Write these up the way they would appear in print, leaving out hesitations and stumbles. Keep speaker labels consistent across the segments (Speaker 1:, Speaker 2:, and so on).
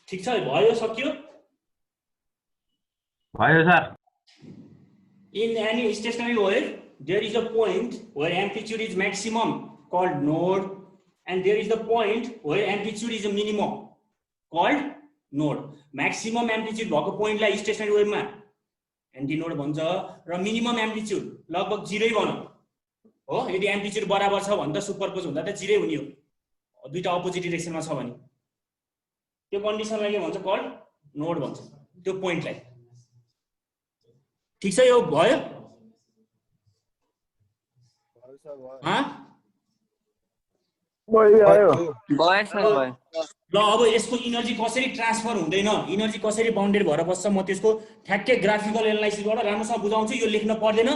Speaker 1: ठीक छ भयो सक्यो
Speaker 2: भयो sir
Speaker 1: in any stationary wave there is a point where amplitude is maximum called node and there is the point where amplitude is a minimum called node maximum amplitude भएको पोइन्टलाई stationery वेभमा anti node भन्छ र minimum amplitude लगभग 0 भनौं हो यदि amplitude बराबर छ भने त सुपरपोज हुँदा त 0 हुने हो दुईटा अपोजिट डाइरेक्सनमा छ भने त्यो कन्डिसनलाई के भन्छ कल्ड नोड भन्छ त्यो पोइन्टलाई ठीक छ यो भयो ल अब यसको इनर्जी कसरी ट्रान्सफर हुँदैन इनर्जी कसरी बाउन्डेड भएर बस्छ म त्यसको ठ्याक्कै ग्राफिकल एनालाइसिसबाट राम्रोसँग बुझाउँछु यो लेख्न पर्दैन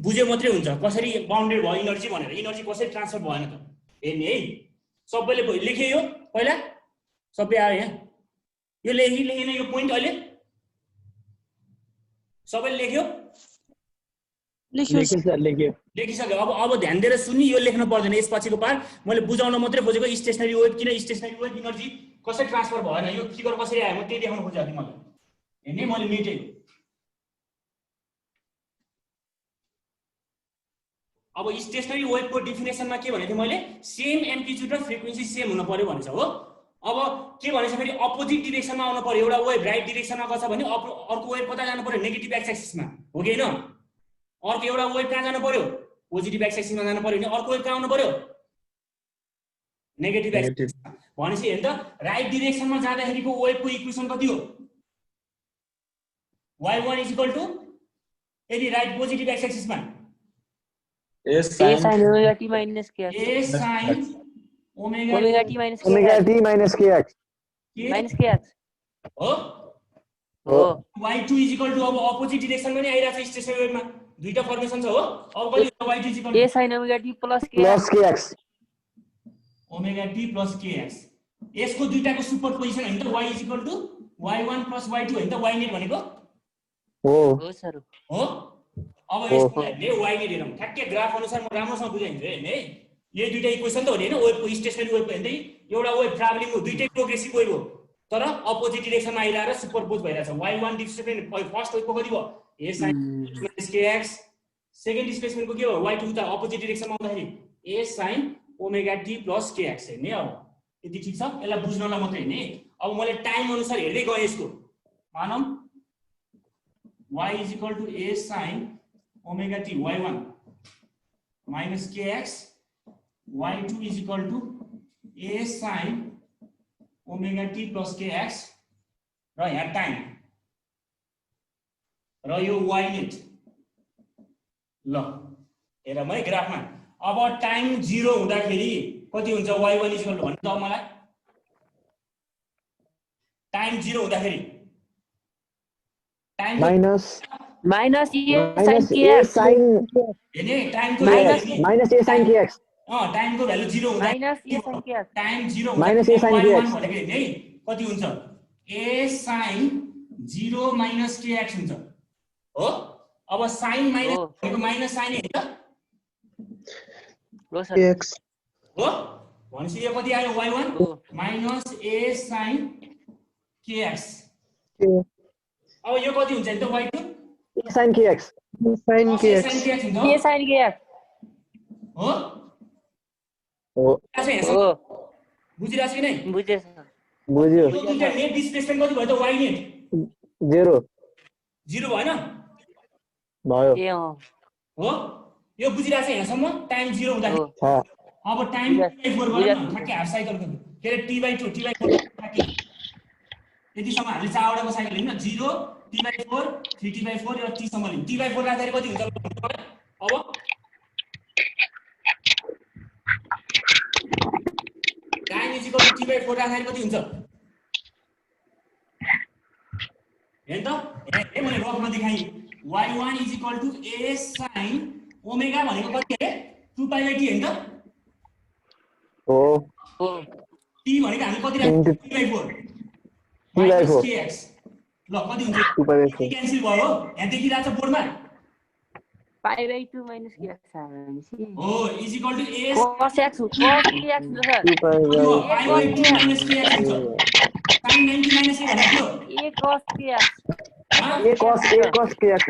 Speaker 1: बुझे मात्रै हुन्छ कसरी बाउन्डेड भयो इनर्जी भनेर इनर्जी कसरी ट्रान्सफर भएन त हेर्ने है सबैले लेखे यो पहिला सबै आयो यहाँ यो लेखेन यो पोइन्ट अहिले सबैले लेख्यो लेखिसक्यो अब ध्यान दिएर सुन्नी यो लेख्न पर्दैन यसपछिको पार्ट मैले बुझाउन मात्रै खोजेको स्टेशनरी वेभ किन स्टेशनरी वेभ इनर्जी कसरी ट्रान्सफर भएन यो फिगर कसरी आयो म त्यही देखाउन खोजेको थिएँ मलाई हेर्ने मैले मेटेको अब स्टेशनरी वेभको डेफिनेसनमा के भनेको थिएँ मैले सेम एम्प्लिट्युड र फ्रिक्वेन्सी सेम हुन पर्यो भनेछ हो अब के भनेछ फेरि अपोजिट डाइरेक्सनमा आउन पर्यो एउटा वेभ राइट डाइरेक्सनमा गछ भने अर्को वेभ कता जानु पर्यो नेगेटिभ एक्स एक्सिसमा हो कि हैन अर्को एउटा वेभ कहाँ जानु पर्यो पोजिटिभ एक्स एक्सिसमा जानु पर्यो भने अर्को वेभ कहाँ आउनु पर्यो नेगेटिभ एक्स एक्सिसमा भनेपछि हेर्नु त राइट डाइरेक्सनमा जाँदाखेरिको वेभको इक्वेसन कति हो y1 यदि राइट पोजिटिभ एक्स एक्सिसमा
Speaker 3: a sin omega t minus kx
Speaker 1: a sin
Speaker 3: omega t minus
Speaker 4: kx
Speaker 3: minus kx
Speaker 1: हो
Speaker 3: हो
Speaker 1: y2 अब अपोजिट डाइरेक्सनमा नि आइराछ स्टेशनरी वेभमा दुईटा फर्मेसन छ हो अब कति y2
Speaker 3: a sin omega t plus
Speaker 4: kx
Speaker 1: omega t plus kx यसको दुईटाको सुपरपोजिसन हैन त y y1 plus y2 हैन त y नेट भनेको
Speaker 3: हो सर
Speaker 1: हो अब यसको ले y नेट हेरौं ठ्याक्कै ग्राफ अनुसार म राम्रोसँग बुझाइदिन्छु हेर्ने है यो दुईटा इक्वेसन त हो नि हैन वेभको स्टेशनरी वेभको हेर्दै एउटा वेभ ट्राभलिङ हो दुईटै प्रोग्रेसिभ वेभ हो तर अपोजिट डाइरेक्सनमा आइराएर सुपरपोज भइराछ y1 डिस्प्लेसमेन्ट फर्स्ट वेभको कति भयो a sin kx सेकेन्ड डिस्प्लेसमेन्टको के हो y2 त अपोजिट डाइरेक्सनमा आउँदाखेरि a sin omega t plus kx हेर्ने अब यति ठीक छ यसलाई बुझ्नलाई मात्रै हेर्ने अब मैले टाइम अनुसार हेर्दै गए यसको मानौं y a sin omega t y1 minus kx y2 a sin omega t plus kx र यहाँ टाइम र यो y नेट ल हेरौँ है ग्राफमा अब टाइम 0 हुँदाखेरि कति हुन्छ y1 भन्नु त मलाई टाइम 0 हुँदाखेरि time
Speaker 3: minus a sin kx
Speaker 1: हैन टाइमको
Speaker 4: minus a sin kx
Speaker 1: टाइमको भ्यालु 0 हुँदा
Speaker 3: minus a sin kx
Speaker 1: time 0
Speaker 4: minus a sin kx
Speaker 1: भनेको नि कति हुन्छ a sin 0 minus kx हुन्छ हो अब sin माइनस भनेको माइनस साइन हैन त
Speaker 3: हो सर
Speaker 4: kx
Speaker 1: हो भनेपछि यो कति आयो y1 minus a sin kx अब यो कति हुन्छ नि त y2
Speaker 4: a sin kx
Speaker 1: sin kx हुन्छ
Speaker 3: a sin kx
Speaker 1: हो
Speaker 4: हो
Speaker 3: हो
Speaker 1: बुझिराछ कि नै
Speaker 3: बुझे सर
Speaker 4: बुझ्यो
Speaker 1: यो दुईटा नेट डिस्प्लेसमेन्ट कति भयो त y नेट
Speaker 4: 0
Speaker 1: 0 भएन
Speaker 4: भयो
Speaker 3: ए
Speaker 1: हो यो बुझिराछ यहाँसम्म टाइम 0 हुँदाखेरि
Speaker 4: छ
Speaker 1: अब टाइम t/4 गर्नु ठ्याक्कै हाफ साइकलको के रे t/2 t/4 यतिसम्म हामीले चारवटाको साइकल लियौँ न 0 t/4 3t/4 र t सम्म लियौँ t/4 राख्दाखेरि कति हुन्छ अब टाइम t/4 राख्दाखेरि कति हुन्छ हेर्नु त हे मैले रफमा देखाएँ y1 a sin ओमेगा भनेको कति है 2π/t हैन त
Speaker 4: हो
Speaker 3: हो
Speaker 1: t भनेको हामी कति राख्छौँ t/4
Speaker 4: t/4
Speaker 1: kx ल कति हुन्छ
Speaker 4: 2π/4
Speaker 1: क्यान्सल भयो यहाँ देखिरहेछ बोर्डमा
Speaker 3: π/2 minus kx
Speaker 1: हो a
Speaker 3: cos x cos kx हुन्छ सर
Speaker 4: 2π/2
Speaker 1: π/2 minus kx हुन्छ sin 90 minus a भनेको
Speaker 3: a cos kx
Speaker 4: A cos kx
Speaker 1: a cos kx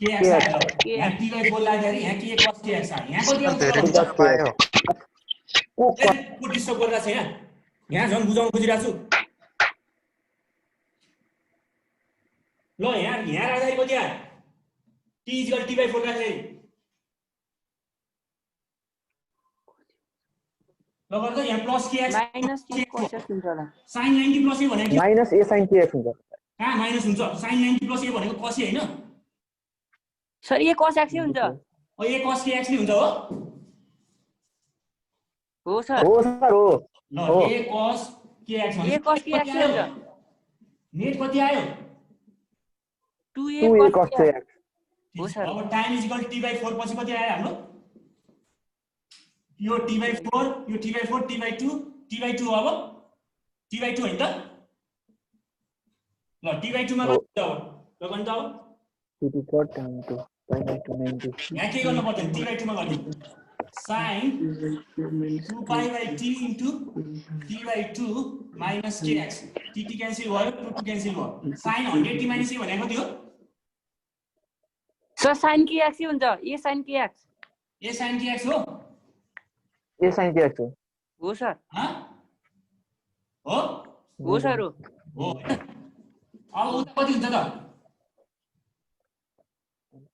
Speaker 1: आयो यहाँ t/4 लाग्दाखेरि यहाँ के cos kx आयो यहाँ कति आउँछ
Speaker 2: धेरै बुझ्न पायो
Speaker 1: को डिस्टर्ब गरिरहेको छ यहाँ झन् बुझाउन खोजिरहेको छु ल यहाँ राख्दाखेरि कति आयो t = t/4 राख्दाखेरि ल गर्दा यहाँ प्लस kx
Speaker 3: माइनस के cos x हुन्छ होला
Speaker 1: sin 90 प्लस a भनेको
Speaker 4: माइनस a sin kx हुन्छ
Speaker 1: कहाँ माइनस हुन्छ sin 90 प्लस a भनेको cos a हैन
Speaker 3: सर a cos x हुन्छ
Speaker 1: a cos kx नि हुन्छ
Speaker 3: हो सर
Speaker 4: हो सर हो
Speaker 1: ल a cos kx
Speaker 3: a cos kx हुन्छ
Speaker 1: नेट कति आयो
Speaker 3: 2a
Speaker 4: 2a
Speaker 3: cos
Speaker 4: cos
Speaker 3: kx
Speaker 4: kx
Speaker 3: हो सर
Speaker 1: अब टाइम = t/4 पछि कति आयो हाम्रो यो t/4 यो t/4 t/2 अब t/2 हैन त ल t/2 मा कति अब ल गन त अब
Speaker 4: t4 down to 90
Speaker 1: यहाँ के गर्नु पर्दैन t/2 मा गर्ने sin 2π/t into t/2 minus kx t cancel भयो 2 क्यान्सल भयो sin 100t minus a भनेको कति हो
Speaker 3: सर sin kx हुन्छ a sin kx
Speaker 1: a sin kx हो
Speaker 4: a sin kx
Speaker 3: हो सर
Speaker 1: हो
Speaker 3: सर
Speaker 1: हो अब उता कति हुन्छ त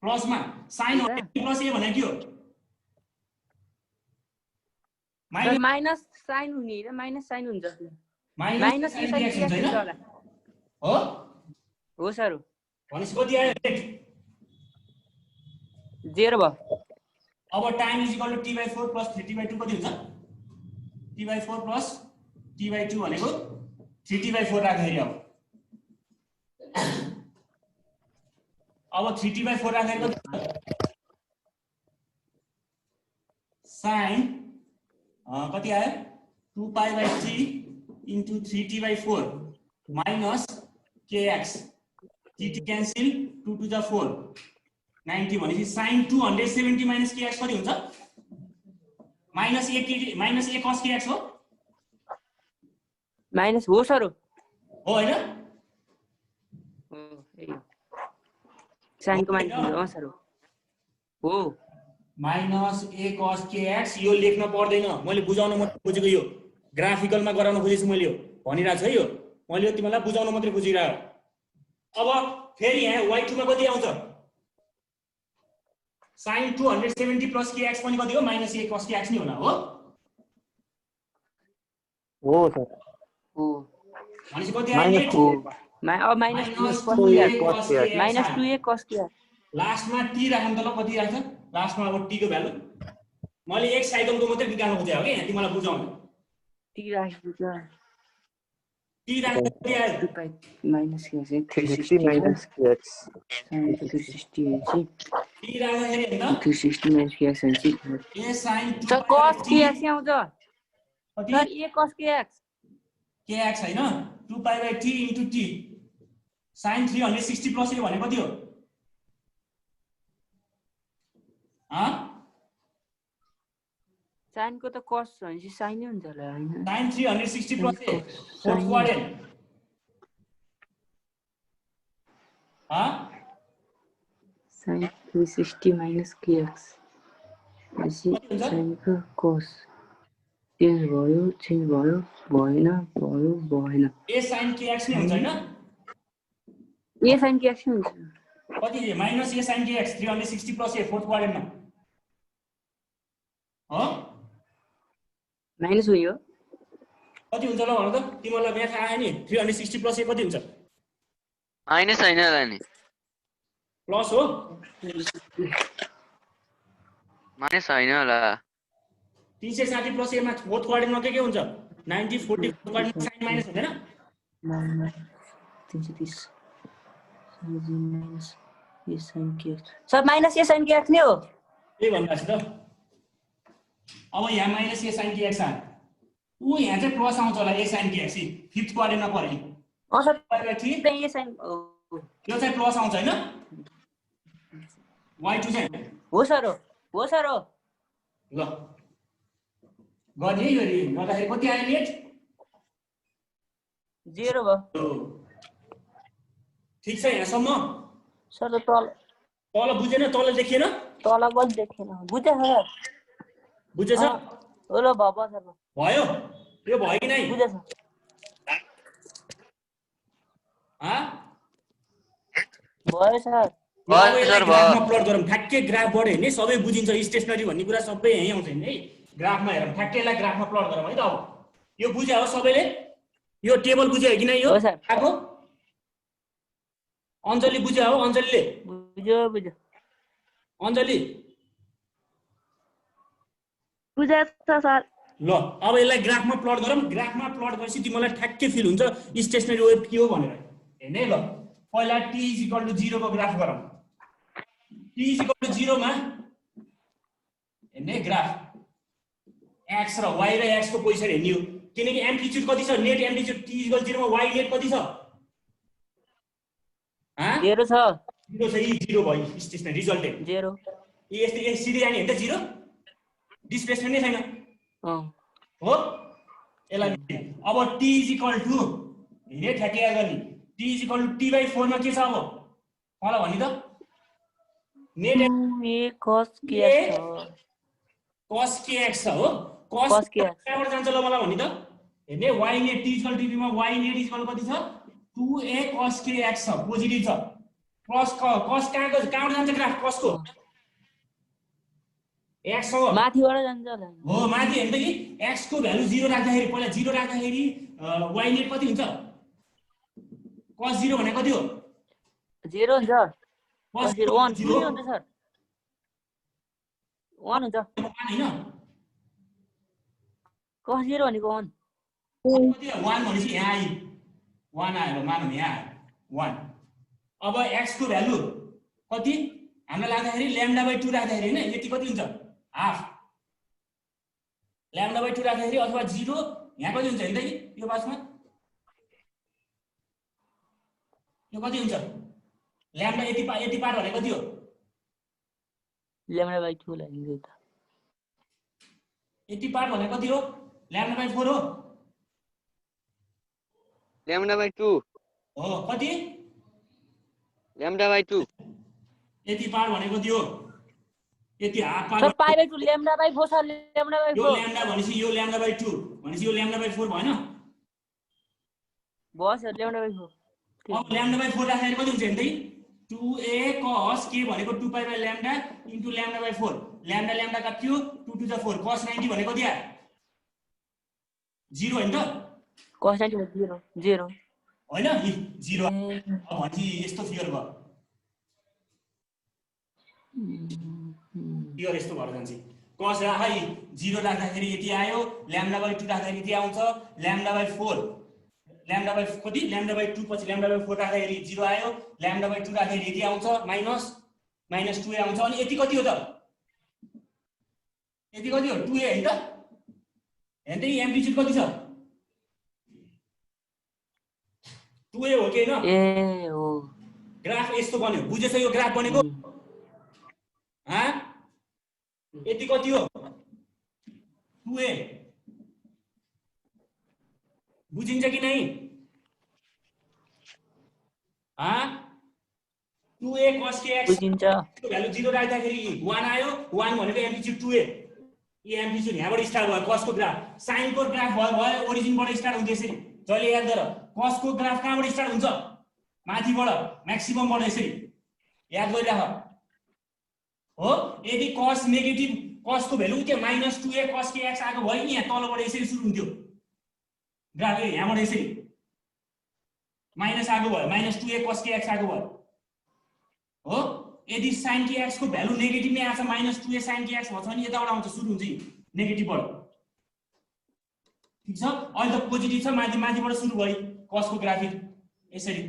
Speaker 1: प्लसमा sin 100t plus a भनेको के हो
Speaker 3: माइनस साइन हुने र माइनस साइन हुन्छ
Speaker 1: माइनस sin kx हुन्छ हैन हो
Speaker 3: सर
Speaker 1: भनेपछि कति आयो रेट
Speaker 3: 0 भयो
Speaker 1: अब टाइम = t/4 plus 3t/2 कति हुन्छ t/4 plus t/2 भनेको 3t/4 राख्दाखेरि अब 3t/4 राख्दाखेरि कति sin कति आयो 2π/3 into 3t/4 minus kx t cancel 2 to the 4 90 भनेपछि sin 270 minus kx कति हुन्छ माइनस a cos kx हो
Speaker 3: माइनस हो सर
Speaker 1: हो हैन
Speaker 3: साइन को माइनस हो सर हो
Speaker 1: माइनस a cos kx यो लेख्न पर्दैन मैले बुझाउन मात्र खोजेको यो ग्राफिकलमा गराउन खोजेछु मैले यो भनिरहेको छु है यो मैले तिमीलाई बुझाउन मात्र खोजिरहेको अब फेरि यहाँ y2 मा कति आउँछ sin 270 plus kx पनि कति हो माइनस a cos kx नि होला हो
Speaker 4: सर
Speaker 3: हो
Speaker 1: भनेपछि कति आयो
Speaker 3: अब माइनस 2a cos kx
Speaker 1: लास्टमा t राख्नु त ल कति राख्छ लास्टमा अब t को भ्यालु मैले एक साइकलको मात्रै निकाल्न खोजेँ हो के यहाँ तिमीलाई बुझाउन
Speaker 3: t राख्नु त
Speaker 1: t राख्नु कति आयो
Speaker 3: माइनस के
Speaker 4: 360 minus kx
Speaker 3: 360 है
Speaker 1: t राख्दाखेरि हैन
Speaker 3: 360 माइनस kx है
Speaker 1: a sin 2
Speaker 3: sir cos kx आउँछ
Speaker 1: कति
Speaker 3: sir a cos kx
Speaker 1: kx हैन 2π/t into t sin 360 plus a भने कति हो
Speaker 3: साइन को त cos भनेपछि साइन नै हुन्छ होला हैन
Speaker 1: sin 360 plus a fourth quadrant
Speaker 3: sin 360 minus kx भनेपछि साइन को cos चेन्ज भयो भएन
Speaker 1: a sin kx नि हुन्छ हैन
Speaker 3: a sin kx हुन्छ
Speaker 1: कति minus a sin kx 360 plus a fourth क्वाड्रेन्टमा हो
Speaker 3: माइनस हो यो
Speaker 1: कति हुन्छ ल भन त तिमीलाई म्याथ आयो नि 360 plus a कति हुन्छ
Speaker 5: माइनस हैन होला नि
Speaker 1: प्लस हो
Speaker 5: माइनस हैन होला
Speaker 1: 360 plus a मा फोर्थ क्वाड्रेन्टमा के हुन्छ 90 40 फोर्थ क्वाड्रेन्टमा साइन माइनस हुँदैन
Speaker 3: 330 minus a sin kx sir minus a sin kx नै हो
Speaker 1: के भन्दैछ त अब यहाँ माइनस a sin kx आयो उ यहाँ चाहिँ प्लस आउँछ होला a sin kx फिफ्थ क्वाड्रेन्टमा पर्यो
Speaker 3: अ सर
Speaker 1: ठीक
Speaker 3: त्यही a sin
Speaker 1: यो चाहिँ प्लस आउँछ हैन y2 चाहिँ
Speaker 3: हो सर हो
Speaker 1: ल गर्ने यो गर्दाखेरि कति आयो नेट
Speaker 3: 0 भयो
Speaker 1: ठिक छ यहाँसम्म
Speaker 3: सर तल
Speaker 1: तल बुझेन तल देखिएन
Speaker 3: तल पनि देखेन बुझे सर
Speaker 1: बुझेछ
Speaker 3: हो ल भयो सर
Speaker 1: भयो यो भयो कि नै
Speaker 3: बुझे सर भयो सर
Speaker 5: भयो सर भयो
Speaker 1: ग्राफमा प्लट गरौँ ठ्याक्कै ग्राफबाट हेर्ने सबै बुझिन्छ स्टेसनरी भन्ने कुरा सबै यहीँ आउँछ नि है ग्राफमा हेरौँ ठ्याक्कैलाई ग्राफमा प्लट गरौँ है त अब यो बुझ्यो हो सबैले यो टेबल बुझ्यो कि नै यो
Speaker 3: हो सर
Speaker 1: आको अञ्जली बुझ्यो हो अञ्जलीले
Speaker 3: बुझ्यो बुझ्यो
Speaker 1: अञ्जली
Speaker 3: बुझे सर
Speaker 1: ल अब यसलाई ग्राफमा प्लट गरौँ ग्राफमा प्लट गरेपछि तिमीलाई ठ्याक्कै फिल हुन्छ स्टेसनरी वेभ के हो भनेर हेर्ने ल पहिला t = 0 को ग्राफ गरौँ t = 0 मा हेर्ने ग्राफ x र y र x को पोजिसन हेर्ने हो किनकि एम्प्लिट्युड कति छ नेट एम्प्लिट्युड t = 0 मा y नेट कति छ
Speaker 3: 0 छ
Speaker 1: 0 छ यी 0 भयो स्टेसनरी रिजल्टेन्ट
Speaker 3: 0
Speaker 1: यस्तै सिधै जाने होइन त 0 डिस्प्लेसमेन्ट नै छैन हो यसलाई अब t = हेरे ठ्याक्कै याद गर्ने t = t/4 मा के छ अब मलाई भनि त नेट
Speaker 3: cos
Speaker 1: kx छ हो cos
Speaker 3: kx
Speaker 1: कहाँबाट जान्छ ल मलाई भनि त हेर्ने y नेट t = t मा y नेट कति छ 2a cos kx छ पोजिटिभ छ cos कहाँबाट जान्छ ग्राफ cos को x हो
Speaker 3: माथिबाट जान्छ होला
Speaker 1: हो माथि हेर्नु त कि x को भ्यालु 0 राख्दाखेरि पहिला 0 राख्दाखेरि y नेट कति हुन्छ cos 0 भने कति हो
Speaker 3: 0 हुन्छ cos 0 1 हुन्छ सर 1 हुन्छ
Speaker 1: हैन
Speaker 3: cos 0 भनेको 1
Speaker 1: कति हो 1 भनेपछि यहाँ आइ 1 आयो मानौँ यहाँ 1 अब x को भ्यालु कति हामीलाई लाग्दाखेरि λ/2 राख्दाखेरि हैन यति कति हुन्छ हाफ λ/2 राख्दाखेरि अथवा 0 यहाँ कति हुन्छ हेर्दै यो बासमा यो कति हुन्छ ल्याम्डा यति पार भने कति हो
Speaker 3: λ/2 लाग्यो त
Speaker 1: यति पार भने कति हो λ/4 हो
Speaker 5: λ/2
Speaker 1: हो कति
Speaker 5: λ/2
Speaker 1: यति पार भने कति हो यति हाफ पार
Speaker 3: सर π/2 λ/4 सर λ/4
Speaker 1: यो ल्याम्डा भनेपछि यो λ/2 भनेपछि यो λ/4 भएन
Speaker 3: भयो सर λ/4
Speaker 1: अब λ/4 राख्दाखेरि कति हुन्छ हेर्दै 2a cos k भनेको 2π/λ इन्टु λ/4 λ काट्यो 2 to the 4 cos 90 भने कति आयो 0 हैन त
Speaker 3: cos 90 0
Speaker 1: हैन 0 अब भन्छ यस्तो फिगर भयो फिगर यस्तो भएर जान्छ cos राखै 0 राख्दाखेरि यति आयो λ/2 राख्दाखेरि यति आउँछ λ/4 कति λ/2 पछि λ/4 राख्दाखेरि 0 आयो λ/2 राख्दाखेरि यति आउँछ माइनस 2a आउँछ अनि यति कति हो त यति कति हो 2a हैन त हेर्दै एम्प्लिट्युड कति छ 2a हो कि हैन
Speaker 3: ए हो
Speaker 1: ग्राफ यस्तो बन्यो बुझेछ यो ग्राफ बनेको यति कति हो 2a बुझिन्छ कि नै 2a cos kx
Speaker 3: बुझिन्छ
Speaker 1: भ्यालु 0 राख्दाखेरि 1 आयो 1 भनेको एम्प्लिट्युड 2a यो एम्प्लिट्युड यहाँबाट स्टार्ट भयो cos को ग्राफ sin को ग्राफ भयो ओरिजिनबाट स्टार्ट हुन्छ यसरी जहिले याद गर cos को ग्राफ कहाँबाट स्टार्ट हुन्छ माथिबाट म्याक्सिममबाट यसरी याद गरिराख हो यदि cos नेगेटिभ cos को भ्यालु के -2a cos kx आएको भयो नि यहाँ तलबाट यसरी सुरु हुन्थ्यो ग्राफ यहाँबाट यसरी माइनस आएको भयो -2a cos kx आएको भयो हो यदि sin kx को भ्यालु नेगेटिभ नै आछ -2a sin kx भन्छ भने यताबाट आउँछ सुरु हुन्छ नेगेटिभबाट ठीक छ अहिले त पोजिटिभ छ माथिबाट सुरु भयो cos को ग्राफिक यसरी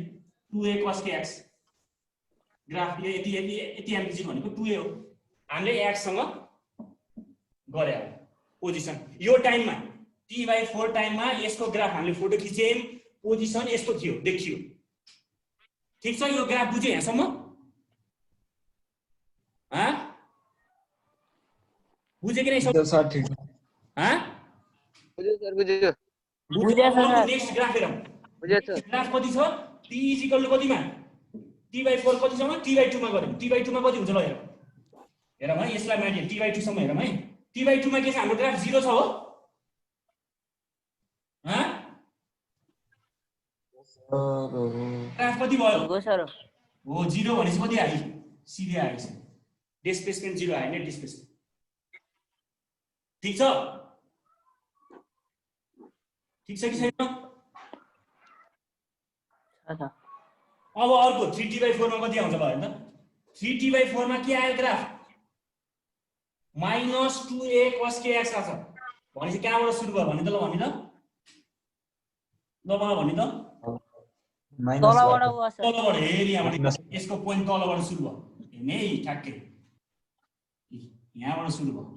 Speaker 1: 2a cos kx ग्राफ यति एम्प्लिट्युड भनेको 2a हो हामीले x सँग गरे पोजिसन यो टाइममा t/4 टाइममा यसको ग्राफ हामीले फोटो खिचेम पोजिसन यस्तो थियो देखियो ठीक छ यो ग्राफ बुझ्यो यहाँसम्म बुझ्यो कि नै
Speaker 2: सर ठीक
Speaker 5: बुझ्यो सर बुझ्यो
Speaker 3: बुझ्यो सर
Speaker 1: नेक्स्ट ग्राफ हेरौँ
Speaker 5: बुझेछ
Speaker 1: ग्राफ कति छ t = कतिमा t/4 कतिसम्म t/2 मा गर्यौं t/2 मा कति हुन्छ ल हेरौँ है यसलाई माथि t/2 सम्म हेरौँ है t/2 मा के छ हाम्रो ग्राफ 0 छ हो ह ग्राफ कति भयो
Speaker 3: हो सर
Speaker 1: हो 0 भनेपछि कति आयो सिधै आएछ डिस्प्लेसमेन्ट 0 आयो नि डिस्प्लेसमेन्ट ठीक छ कि छैन
Speaker 3: अच्छा
Speaker 1: अब अर्को 3t/4 मा कति आउँछ ल हेर्नु 3t/4 मा के आयो ग्राफ -2a cos kx आछ भनेपछि कहाँबाट सुरु भयो भनि त ल भनि त ल मलाई भनि त
Speaker 3: तलबाट हो सर
Speaker 1: तलबाट हेरि यहाँबाट यसको पोइन्ट तलबाट सुरु भयो हेर्ने है ठ्याक्कै यहाँबाट सुरु भयो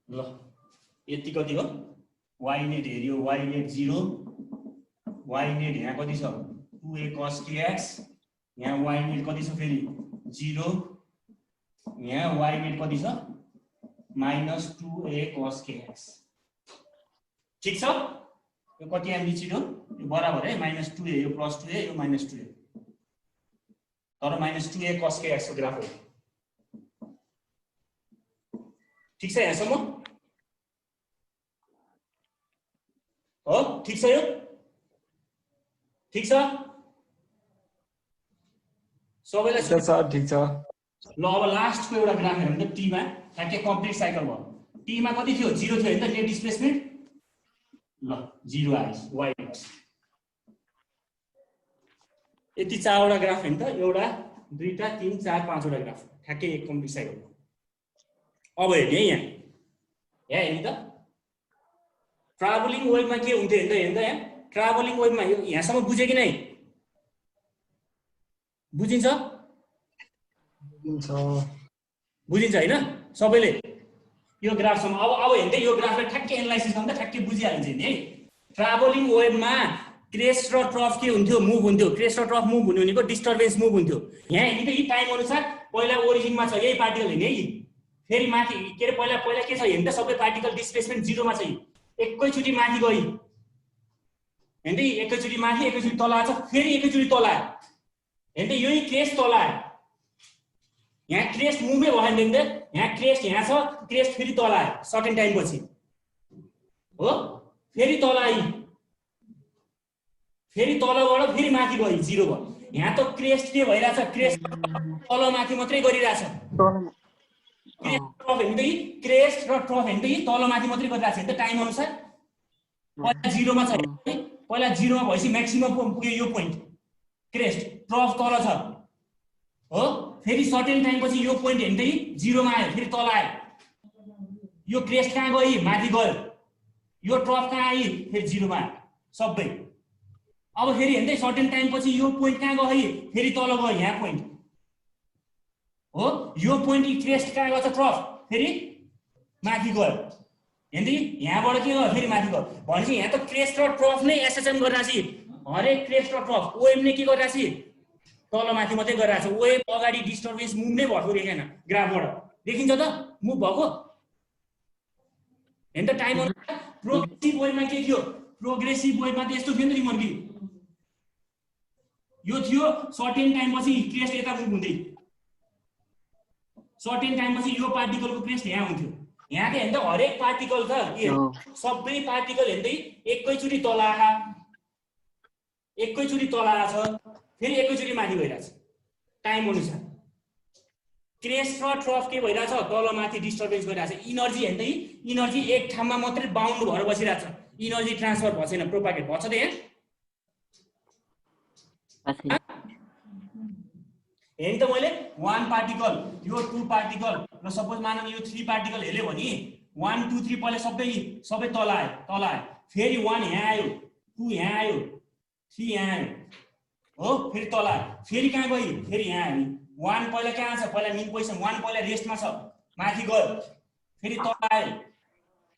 Speaker 1: ल यति कति हो y नेट हेरियो y नेट 0 y नेट यहाँ कति छ 2a cos kx यहाँ y नेट कति छ फेरि 0 यहाँ y नेट कति छ -2a cos kx ठीक छ यो कति आइन्छ छिटो यो बराबर है -2a यो +2a यो -2a तर -2a cos kx को ग्राफ हो ठीक छ यहाँसम्म हो ठीक छ यो ठीक छ सबैलाई
Speaker 2: ठीक छ सर ठीक छ
Speaker 1: ल अब लास्टको एउटा ग्राफ हेरौँ त टी मा ठ्याक्कै कम्प्लिट साइकल भयो टी मा कति थियो 0 थियो हैन त नेट डिस्प्लेसमेन्ट ल 0 आयो y यति चारवटा ग्राफ हैन त एउटा दुईटा तीन चार पाँचवटा ग्राफ ठ्याक्कै एक कम्प्लिट साइकल भयो अब हेर्ने यहाँ हेर्ने त ट्राभलिङ वेभमा के हुन्थ्यो हेर्नु त यहाँ ट्राभलिङ वेभमा यो यहाँसम्म बुझ्यो कि नै बुझिन्छ बुझिन्छ हैन सबैले यो ग्राफसम्म अब हेर्दै यो ग्राफलाई ठ्याक्कै एनालाइसिस गर्दा ठ्याक्कै बुझिहालिन्छ नि है ट्राभलिङ वेभमा क्रेस्ट र ट्रफ के हुन्थ्यो मुभ हुन्थ्यो क्रेस्ट र ट्रफ मुभ हुने भनेको डिस्टर्बेन्स मुभ हुन्थ्यो यहाँ हेर्नु त यी टाइम अनुसार पहिला ओरिजिनमा छ यही पार्टिकल हैन है फेरि माथि के रे पहिला के छ हेर्नु त सबै पार्टिकल डिस्प्लेसमेन्ट 0 मा छ एकैचोटी माथि गई हेर्दै एकैचोटी माथि एकैचोटी तल आछ फेरि एकैचोटी तल आयो हेर्दै यही क्रेस्ट तल आयो यहाँ क्रेस्ट मुभै भएन हेर्दै यहाँ क्रेस्ट यहाँ छ क्रेस्ट फेरि तल आयो सर्टेन टाइम पछि हो फेरि तल आयो फेरि तलबाट फेरि माथि गई 0 भयो यहाँ त क्रेस्ट के भइराछ क्रेस्ट तल माथि मात्रै गरिराछ क्रेस्ट र ट्रफ हेर्दै तल माथि मात्रै गरिराछ नि त टाइम अनुसार पहिला 0 मा छ पहिला 0 मा भएपछि म्याक्सिमम पुग्यो यो पोइन्ट क्रेस्ट ट्रफ तल छ हो फेरि सर्टेन टाइम पछि यो पोइन्ट हेर्दै 0 मा आयो फेरि तल आयो यो क्रेस्ट कहाँ गई माथि गयो यो ट्रफ कहाँ आयो फेरि 0 मा आयो सबै अब फेरि हेर्दै सर्टेन टाइम पछि यो पोइन्ट कहाँ गयो फेरि तल गयो यहाँ पोइन्ट हो यो पोइन्ट क्रेस्ट कहाँ गयो ट्रफ फेरि माथि गयो हेर्दै यहाँबाट के गयो फेरि माथि गयो भनेपछि यहाँ त क्रेस्ट र ट्रफ नै एसएसएम गरिराछि हरेक क्रेस्ट र ट्रफ वेभ नै के गरिराछि तल माथि मात्रै गरिराछ वेभ अगाडि डिस्टर्बेन्स मुभ नै भएको देखेन ग्राफबाट देखिन्छ त मुभ भएको हेर्नु त टाइम अनुसार प्रोग्रेसिभ वेभमा के थियो प्रोग्रेसिभ वेभमा त यस्तो थियो नि त मर्की यो थियो सर्टेन टाइम पछि क्रेस्ट यता मुभ हुँदै सर्टेन टाइम पछि यो पार्टिकलको क्रेस्ट यहाँ हुन्थ्यो यहाँ त हेर्नु त हरेक पार्टिकल त सबै पार्टिकल हेर्दै एकैचोटी तल आछ फेरि एकैचोटी माथि गइराछ टाइम अनुसार क्रेस्ट र ट्रफ के भइराछ तल माथि डिस्टर्बेन्स गरिराछ इनर्जी हेर्दै इनर्जी एक ठाउँमा मात्रै बाउन्ड भएर बसिराछ इनर्जी ट्रान्सफर भएको छैन प्रोपागेट भएको छ त यहाँ हेर्नु त मैले 1 पार्टिकल यो 2 पार्टिकल र सपोज मानौँ यो 3 पार्टिकल हेल्यो भने 1 2 3 पहिला सबै तल आयो फेरि 1 यहाँ आयो 2 यहाँ आयो 3 यहाँ आयो हो फेरि तल आयो फेरि कहाँ गयो फेरि यहाँ आयो 1 पहिला कहाँ छ पहिला मिन पोजिसन 1 पहिला रेस्टमा छ माथि गयो फेरि तल आयो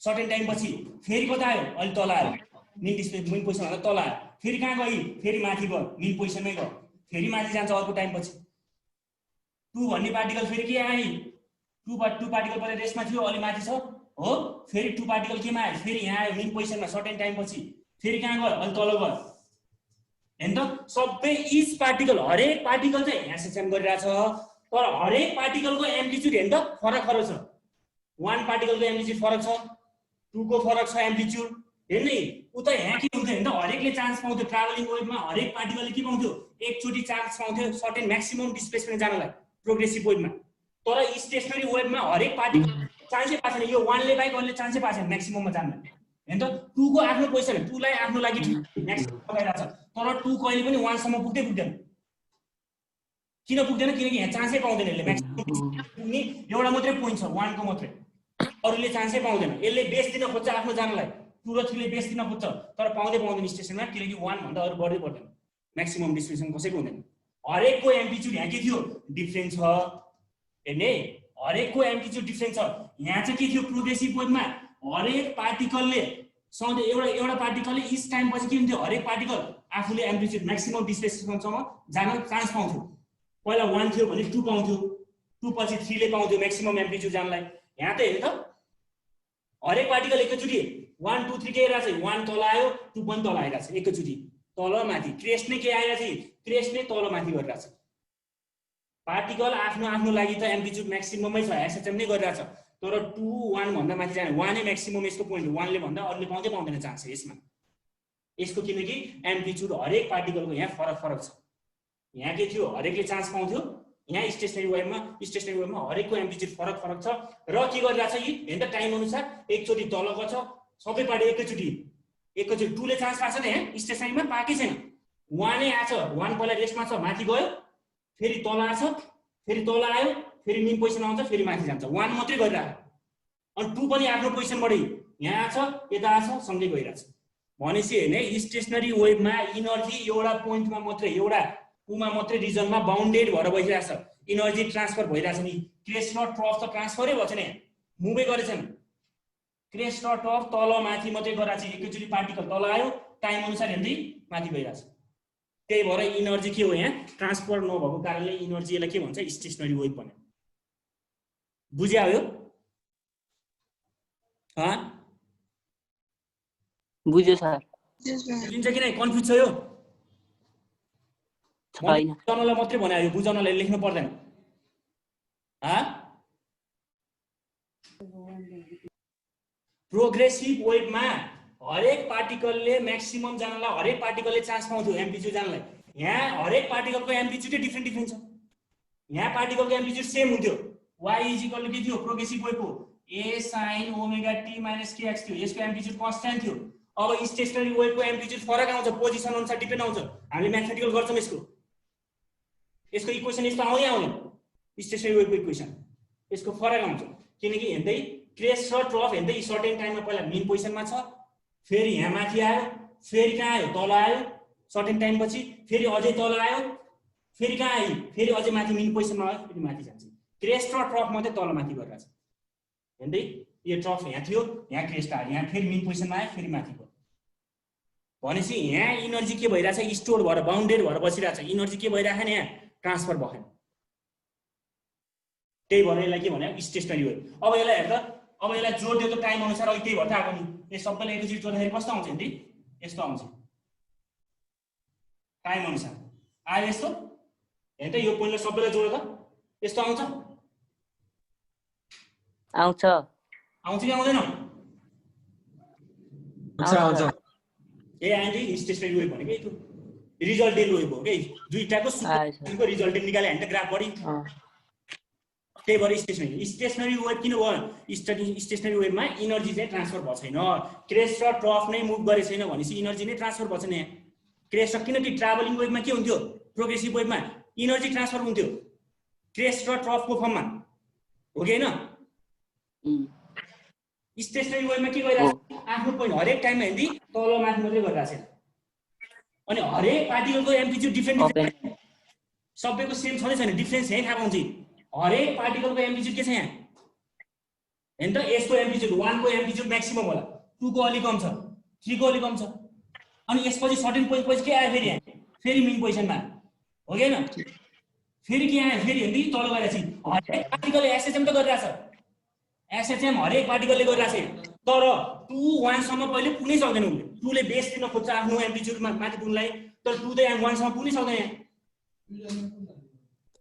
Speaker 1: सर्टेन टाइम पछि फेरि कता आयो अलि तल आयो मिन डिस्प्लेसमेन्ट मिन पोजिसन भन्दा तल आयो फेरि कहाँ गयो फेरि माथि गयो मिन पोजिसनमै गयो फेरि माथि जान्छ अर्को टाइम पछि 2 भन्ने पार्टिकल फेरि के आयो 2 पार्टिकल पहिला रेस्टमा थियो अलि माथि छ हो फेरि 2 पार्टिकल केमा आयो फेरि यहाँ आयो मिन पोजिसनमा सर्टेन टाइम पछि फेरि कहाँ गयो अलि तल गयो हैन त सबै इच पार्टिकल हरेक पार्टिकल चाहिँ यहाँ सेक्सन गरिरहेछ तर हरेक पार्टिकलको एम्प्लिट्युड हेर्नु त फरक फरक छ 1 पार्टिकलको एम्प्लिट्युड फरक छ 2 को फरक छ एम्प्लिट्युड हेर्नु उता यहाँ के हुन्थ्यो हैन त हरेकले चान्स पाउँथ्यो ट्राभलिङ वेभमा हरेक पार्टिकलले के पाउँथ्यो एकचोटी चान्स पाउँथ्यो सर्टेन म्याक्सिमम डिस्प्लेसमेन्ट जानलाई प्रोग्रेसिभ वेभमा तर स्टेशनरी वेभमा हरेक पार्टिकल चान्सै पाएको छैन यो 1 ले बाइक अरूले चान्सै पाएको छैन म्याक्सिमममा जान हैन त 2 को आफ्नो पोजिसन 2 लाई आफ्नो लागि म्याक्सिमम लगाइरहेछ तर 2 कहिले पनि 1 सम्म पुग्दैन किन पुग्दैन किनकि यहाँ चान्सै पाउँदैन यसले म्याक्सिमम पुग्ने एउटा मात्रै पोइन्ट छ 1 को मात्रै अरूले चान्सै पाउँदैन यसले बेस दिन खोज्छ आफ्नो जानलाई 2 र 3 ले बेस दिन खोज्छ तर पाउँदैन स्टेसनमा किनकि 1 भन्दा अरु बढ्दै बढ्दैन म्याक्सिमम डिस्ट्रिब्युसन कसैको हुँदैन हरेकको एम्प्लिट्युड यहाँ के थियो डिफरेन्ट छ हेर्ने हरेकको एम्प्लिट्युड डिफरेन्ट छ यहाँ चाहिँ के थियो प्रोग्रेसिभ वेभमा हरेक पार्टिकलले सधैँ एउटा पार्टिकलले इच टाइम पछि के हुन्थ्यो हरेक पार्टिकल आफूले एम्प्लिट्युड म्याक्सिमम डिस्प्लेसमेन्टसम्म जान चान्स पाउँथ्यो पहिला 1 थियो भने 2 पाउँथ्यो 2 पछि 3 ले पाउँथ्यो म्याक्सिमम एम्प्लिट्युड जानलाई यहाँ त हेर्नु त हरेक पार्टिकल एकैचोटी 1 2 3 के आइरहेछ 1 तल आयो 2 पनि तल आइरहेछ एकैचोटी तल माथि क्रेस्ट नै के आइरहेछ क्रेस्ट नै तल माथि गरिरहेछ पार्टिकल आफ्नो लागि त एम्प्लिट्युड म्याक्सिममै छ एसएचएम नै गरिरहेछ तर 2 1 भन्दा माथि जाने 1 नै म्याक्सिमम यसको पोइन्ट 1 ले भन्दा अरूले पाउँदैन चान्स यसमा यसको किनकि एम्प्लिट्युड हरेक पार्टिकलको यहाँ फरक छ यहाँ के थियो हरेकले चान्स पाउँथ्यो यहाँ स्टेशनरी वेभमा हरेकको एम्प्लिट्युड फरक छ र के गरिरहेछ यी हेर्नु त टाइम अनुसार एकचोटी तल गछ सबै पार्टी एकैचोटी 2 ले चान्स पाएको छ नि यहाँ स्टेशनरीमा पाएकै छैन 1 नै आछ 1 पहिला रेस्टमा छ माथि गयो फेरि तल आछ फेरि तल आयो फेरि मिन पोजिसन आउँछ फेरि माथि जान्छ 1 मात्रै गरिरहेको अनि 2 पनि आफ्नो पोजिसनबाट यहाँ आछ यता आछ सँगै गइरहेछ भनेपछि हैन स्टेशनरी वेभमा इनर्जी एउटा पोइन्टमा मात्रै एउटा उमा मात्रै रिजनमा बाउन्डेड भएर बसिरहेछ इनर्जी ट्रान्सफर भइरहेछ नि क्रेस्ट र ट्रफ त ट्रान्सफरै भएको छैन मुभै गरेछन् क्रेस्ट र ट्रफ तल माथि मात्रै गरिरहेछ एकैचोटी पार्टिकल तल आयो टाइम अनुसार हेर्दै माथि गइरहेछ त्यही भएर इनर्जी के हो यहाँ ट्रान्सफर नभएको कारणले इनर्जी यसलाई के भन्छ स्टेशनरी वेभ भन्ने बुझ्या हो
Speaker 3: बुझ्यो सर
Speaker 1: बुझिन्छ कि नै कन्फ्युज छ यो
Speaker 3: छैन
Speaker 1: बुझ्नलाई मात्रै भने बुझ्नलाई लेख्नु पर्दैन प्रोग्रेसिभ वेभमा हरेक पार्टिकलले म्याक्सिमम जानलाई हरेक पार्टिकलले चान्स पाउँथ्यो एम्प्लिट्युड जानलाई यहाँ हरेक पार्टिकलको एम्प्लिट्युडै डिफरेन्ट छ यहाँ पार्टिकलको एम्प्लिट्युड सेम हुन्थ्यो y इक्वल टु के थियो प्रोग्रेसिभ वेभको a sin omega t minus kx थियो यसको एम्प्लिट्युड कन्स्ट्यान्ट थियो अब स्टेशनरी वेभको एम्प्लिट्युड फरक आउँछ पोजिसन अनुसार डिपेन्ड आउँछ हामीले म्याथमेटिकल गर्छौं यसको इक्वेसन यस्तो आउँदैन स्टेशनरी वेभको इक्वेसन यसको फरक आउँछ किनकि हेर्दै क्रेस्ट र ट्रफ हेर्दै सर्टेन टाइममा पहिला मेन पोजिसनमा छ फेरि यहाँ माथि आयो फेरि कहाँ आयो तल आयो सर्टेन टाइम पछि फेरि अझै तल आयो फेरि कहाँ आयो फेरि अझै माथि मेन पोजिसनमा आयो फेरि माथि जान्छ क्रेस्ट र ट्रफ मात्रै तल माथि गरिरहेछ हेर्दै यो ट्रफ यहाँ थियो यहाँ क्रेस्ट आयो यहाँ फेरि मेन पोजिसनमा आयो फेरि माथि गयो भनेपछि यहाँ इनर्जी के भइरहेछ स्टोर भएर बाउन्डेड भएर बसिरहेछ इनर्जी के भइरहेछ नि यहाँ ट्रान्सफर भएन त्यही भएर यसलाई के भने स्टेशनरी वेभ अब यसलाई हेर्दा अब यसलाई जोड दिएको टाइम अनुसार अहिले त्यही भएर आएको नि यो सबैलाई एकैचोटि जोड्दाखेरि कस्तो आउँछ नि यस्तो आउँछ टाइम अनुसार आयो यस्तो हेर्नु त यो पोइन्टलाई सबैलाई जोड त यस्तो आउँछ
Speaker 3: आउँछ
Speaker 1: कि आउँदैन
Speaker 3: आउँछ
Speaker 1: ए आइन्डी स्टेशनरी वेभ भनेको यही थियो रिजल्टेन्ट वेभ हो के दुईटाको सुको रिजल्टेन्ट निकाले हामी त ग्राफ बढी त्यही भएर स्टेशनरी वेभ किन भयो स्टेशनरी वेभमा इनर्जी चाहिँ ट्रान्सफर भएको छैन क्रेस्ट र ट्रफ नै मुभ गरे छैन भनेपछि इनर्जी नै ट्रान्सफर भएको छैन क्रेस्ट किनकि ट्राभलिङ वेभमा के हुन्थ्यो प्रोग्रेसिभ वेभमा इनर्जी ट्रान्सफर हुन्थ्यो क्रेस्ट र ट्रफको फर्ममा हो कि हैन स्टेशनरी वेभमा के गरिरहेछ आफ्नो पोइन्ट हरेक टाइममा हेर्दै तल माथि मात्रै गरिरहेछ अनि हरेक पार्टिकलको एम्प्लिट्युड डिफरेन्ट सबैको सेम छँदै छैन डिफरेन्स यही थाहा पाउँछ हरेक पार्टिकलको एम्प्लिट्युड के छ यहाँ हैन त यसको एम्प्लिट्युड 1 को एम्प्लिट्युड म्याक्सिमम होला 2 को अलि कम छ 3 को अलि कम छ अनि यसपछि सर्टेन पोइन्ट पछि के आयो फेरि यहाँ फेरि मिन पोजिसनमा हो कि हैन फेरि के आयो फेरि हेर्दै तल गइरहेछ हरेक पार्टिकलले एसएचएम त गरिरहेछ एसएचएम हरेक पार्टिकलले गरिरहेछ तर 2 1 सम्म पहिले पुग्नै सक्दैन उले 2 ले बेस दिन खोज्छ आफ्नो एम्प्लिट्युडमा माथि पुग्नलाई तर 2 त 1 सम्म पुग्नै सक्दैन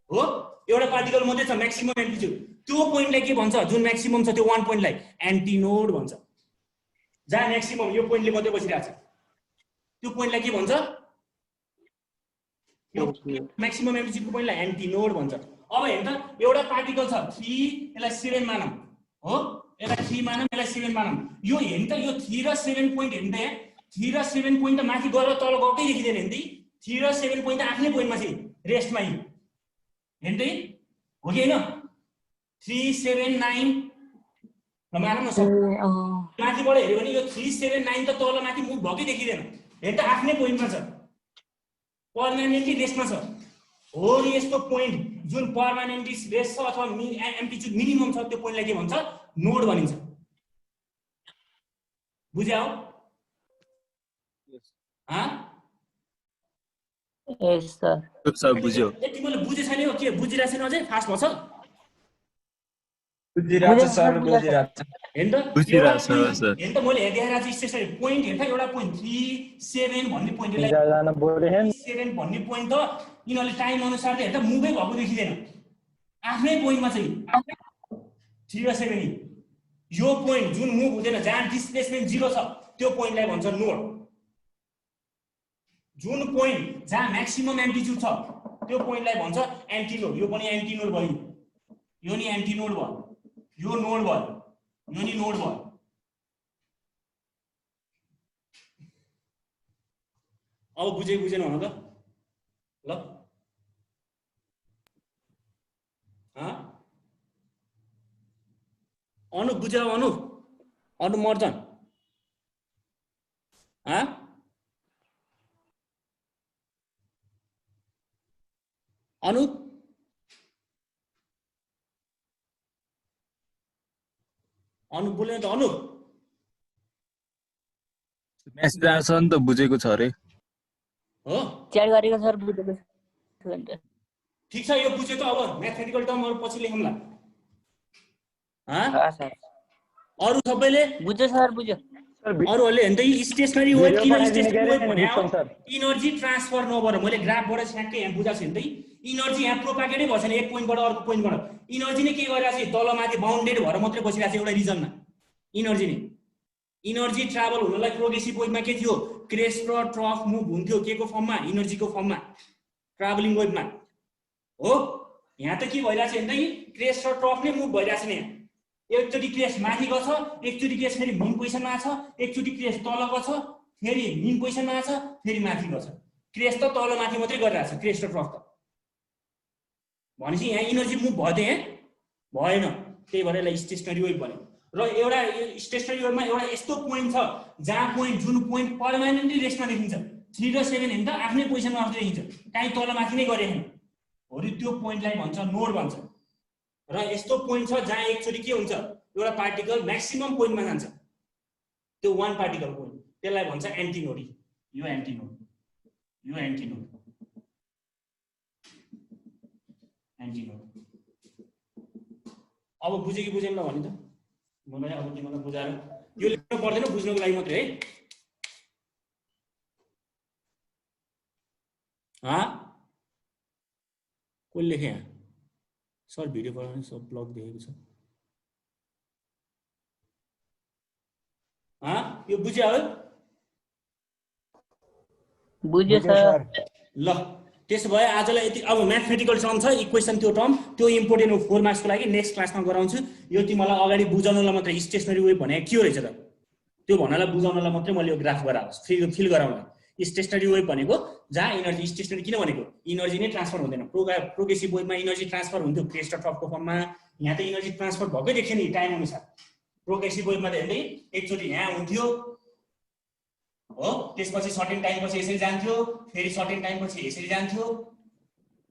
Speaker 1: हो एउटा पार्टिकल मात्रै छ म्याक्सिमम एम्प्लिट्युड त्यो पोइन्टलाई के भन्छ जुन म्याक्सिमम छ त्यो 1 पोइन्टलाई एन्टिनोड भन्छ जहाँ म्याक्सिमम यो पोइन्टले मात्रै बसिरहेछ त्यो पोइन्टलाई के भन्छ यो म्याक्सिमम एम्प्लिट्युडको पोइन्टलाई एन्टिनोड भन्छ अब हेर्न त एउटा पार्टिकल छ 3 यसलाई 7 मानौं हो यसलाई 3 मानौं यसलाई 7 मानौं यो हेर्न त यो 3 र 7 पोइन्ट हेर्न त 3 र 7 पोइन्ट त माथि गएर तल गएकै देखिदैन हेर्न त 3 र 7 पोइन्ट त आफ्नै पोइन्टमा छ रेस्टमा हेर्न त हो कि हैन 3 7 9 ल मानौं न सब माथिबाट हेर्यो भने यो 3 7 9 त तल माथि मुभ भएकै देखिदैन हेर्न त आफ्नै पोइन्टमा छ पर्मानेन्टली रेस्टमा छ हो यस्तो पोइन्ट जुन पर्मानेन्टली रेस्ट छ अथवा एम्प्लिट्युड मिनिमम छ त्यो पोइन्टलाई के भन्छ नोड भनिन्छ बुझ्यौ
Speaker 3: यस सर
Speaker 1: बुझ्यो तिमीले बुझे छैन हो के बुझिरा छैन अझै फास्ट भछ
Speaker 2: बुझिरहेछ सर बुझिरहेछ
Speaker 1: हेर्न त बुझिरहेछ सर हेर्न त मैले देखाइरहेको छु स्टेसनरी पोइन्ट हेर्न एउटा पोइन्ट 3 7 भन्ने पोइन्टलाई 7 भन्ने पोइन्ट त यिनीहरुले टाइम अनुसार त हेर्न त मुभै भएको देखिदैन आफ्नै पोइन्टमा चाहिँ 3 र 7 यो पोइन्ट जुन मुभ हुँदैन जहाँ डिस्प्लेसमेन्ट 0 छ त्यो पोइन्टलाई भन्छ नोड जुन पोइन्ट जहाँ म्याक्सिमम एम्प्लिट्युड छ त्यो पोइन्टलाई भन्छ एन्टिनोड यो पनि एन्टिनोड भयो यो नि एन्टिनोड भयो यो नोड भयो यो नि नोड भयो अब बुझेन भन त ल अनु बुझ्यौ अनु मर्दन अनु बोल्यो त अनु
Speaker 2: मेसेज आछ नि त बुझेको छ रे
Speaker 1: हो
Speaker 3: च्याट गरेको सर बुझेको छ
Speaker 1: ठीक छ यो बुझ्यो त अब म्याथमेटिकल टर्महरु पछि लेखौँला
Speaker 3: सर
Speaker 1: अरु सबैले
Speaker 3: बुझ्यो सर बुझ्यो
Speaker 1: अरुहरुले हेर्न त स्टेशनरी वेभ किन स्टेशनरी वेभ भन्यो इनर्जी ट्रान्सफर नभएर मैले ग्राफबाट छ्याक्कै यहाँ बुझाएको छु नि इनर्जी यहाँ प्रोपागेटै भएको छैन एक पोइन्टबाट अर्को पोइन्टबाट इनर्जी नै के गरिरहेको छ तलमाथि बाउन्डेड भएर मात्रै बसिरहेको छ एउटा रिजनमा इनर्जी नै इनर्जी ट्राभल हुनलाई प्रोग्रेसिभ वेभमा के थियो क्रेस्ट र ट्रफ मुभ हुन्थ्यो के को फर्ममा इनर्जीको फर्ममा ट्राभलिङ वेभमा हो यहाँ त के भइरहेछ हेर्न त क्रेस्ट र ट्रफ नै मुभ भइरहेछ नि एकचोटी क्रेस्ट माथि गछ एकचोटी क्रेस्ट फेरि मिन पोजिसनमा छ एकचोटी क्रेस्ट तल गछ फेरि मिन पोजिसनमा छ फेरि माथि गछ क्रेस्ट त तल माथि मात्रै गरिरहेछ क्रेस्ट र ट्रफ त भनेपछि यहाँ इनर्जी मुभ भयो त यहाँ भएन त्यही भएर यसलाई स्टेशनरी वेभ भन्यो र एउटा स्टेशनरी वेभमा एउटा यस्तो पोइन्ट छ जहाँ पोइन्ट जुन पोइन्ट पर्मानेन्टली रेस्टमा देखिन्छ 3 र 7 हेर्न त आफ्नै पोजिसनमा मात्रै देखिन्छ कहीँ तल माथि नै गरेन हो त्यो पोइन्टलाई भन्छ नोड भन्छ र यस्तो पोइन्ट छ जहाँ एकचोटी के हुन्छ एउटा पार्टिकल म्याक्सिमम पोइन्टमा जान्छ त्यो वान पार्टिकल पोइन्ट त्यसलाई भन्छ एन्टिनोड यो एन्टिनोड अब बुझ्यो कि बुझेन भने त मलाई अब तिमीलाई बुझाएर यो लेख्नु पर्दैन बुझ्नको लागि मात्रै है कसले लेखे यहाँ सर भिडियो बनाउने सब ब्लग देखेको छ यो बुझ्यो है
Speaker 3: बुझ्यो सर
Speaker 1: ल त्यसो भए आजलाई यति अब म्याथमेटिकल टर्म छ इक्वेसन त्यो टर्म त्यो इम्पोर्टेन्ट हो 4 मार्क्सको लागि नेक्स्ट क्लासमा गराउँछु यो तिमीलाई अगाडि बुझाउनलाई मात्रै स्टेशनरी वेभ भने के हो रहेछ त त्यो भन्नलाई बुझाउनलाई मात्रै मैले यो ग्राफ गराउँछु फिल गराउनलाई स्टेशनरी वेभ भनेको जहाँ इनर्जी स्टेशनरी किन भनेको इनर्जी नै ट्रान्सफर हुँदैन प्रोग्रेसिभ वेभमा इनर्जी ट्रान्सफर हुन्थ्यो क्रेस्ट र ट्रफको फर्ममा यहाँ त इनर्जी ट्रान्सफर भएकै देख्यो नि टाइम अनुसार प्रोग्रेसिभ वेभमा त हेर्दै एकचोटि यहाँ हुन्थ्यो हो त्यसपछि सर्टेन टाइम पछि यसरी जान्थ्यो फेरि सर्टेन टाइम पछि यसरी जान्थ्यो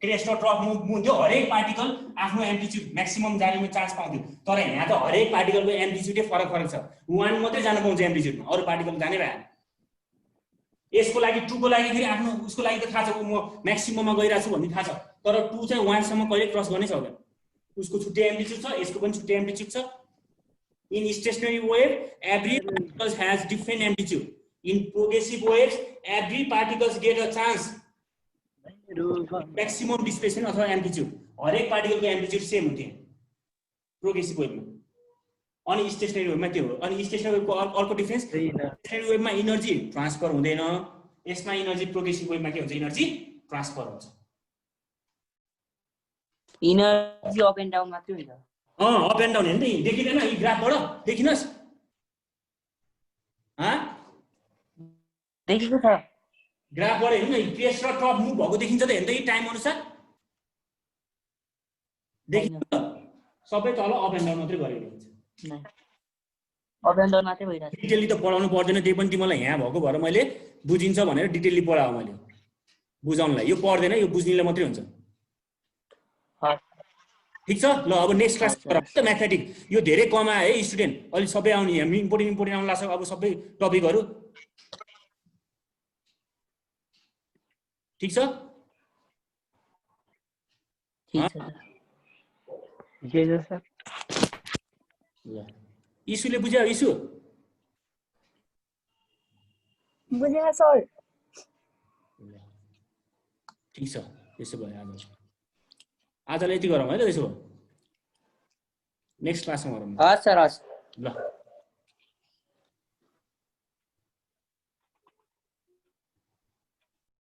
Speaker 1: क्रेस्ट र ट्रफ मुभ हुन्थ्यो हरेक पार्टिकल आफ्नो एम्प्लिट्युड म्याक्सिमम जाने चान्स पाउँथ्यो तर यहाँ त हरेक पार्टिकलको एम्प्लिट्युडै फरक छ वान मात्रै जान पाउँछ एम्प्लिट्युडमा अरू पार्टिकल जानै भएन यसको लागि 2 को लागि फेरि आफ्नो उसको लागि त थाहा छ म म्याक्सिमममा गइरहेको छु भन्ने थाहा छ तर 2 चाहिँ 1 सम्म कहिले क्रस गर्नै सक्दैन उसको छुट्टै एम्प्लिट्युड छ यसको पनि छुट्टै एम्प्लिट्युड छ in stationary wave every particles has different amplitude in progressive waves every particles get a chance maximum displacement अथवा एम्प्लिट्युड हरेक पार्टिकलको एम्प्लिट्युड सेम हुन्थ्यो प्रोग्रेसिभ वेभमा अनि स्टेशनरी वेभमा त्यो हो अनि स्टेशनरी वेभको अर्को डिफरेन्स स्टेशनरी वेभमा एनर्जी ट्रान्सफर हुँदैन यसमा एनर्जी प्रोग्रेसिभ वेभमा के हुन्छ एनर्जी ट्रान्सफर हुन्छ
Speaker 3: इनर्जी अप एन्ड डाउन मात्रै हुन्छ
Speaker 1: अप एन्ड डाउन हेर्नु देखिदैन यी ग्राफबाट देखिनुहोस्
Speaker 3: देखेको छ
Speaker 1: ग्राफबाट हेर्नु न क्रेस र टप मुभ भएको देखिन्छ त हेर्नु त यी टाइम अनुसार देखिन्छ सबै तल अप एन्ड डाउन मात्रै गरेको हुन्छ
Speaker 3: अप एन्ड डाउन मात्रै भइरहेछ
Speaker 1: डिटेलली त पढाउनु पर्दैन त्यही पनि तिमीलाई यहाँ भएको भएर मैले बुझिन्छ भनेर डिटेलली पढाएँ मैले बुझाउनलाई यो पर्दैन यो बुझ्नेलाई मात्रै हुन्छ ठीक छ ल अब नेक्स्ट क्लास त म्याथमेटिक्स यो धेरै कम आयो है स्टुडेन्ट अलि सबै आउने यहाँ इम्पोर्टेन्ट आउनु लाग्छ अब सबै टपिकहरू ठीक छ
Speaker 4: सर
Speaker 1: ल इस्युले बुझ्यो इस्यु
Speaker 6: बुझेन सर
Speaker 1: ठीक छ त्यसो भए आजलाई यति गरौँ है त त्यसो भए नेक्स्ट क्लासमा गरौँ
Speaker 3: हस् सर हस्
Speaker 1: ल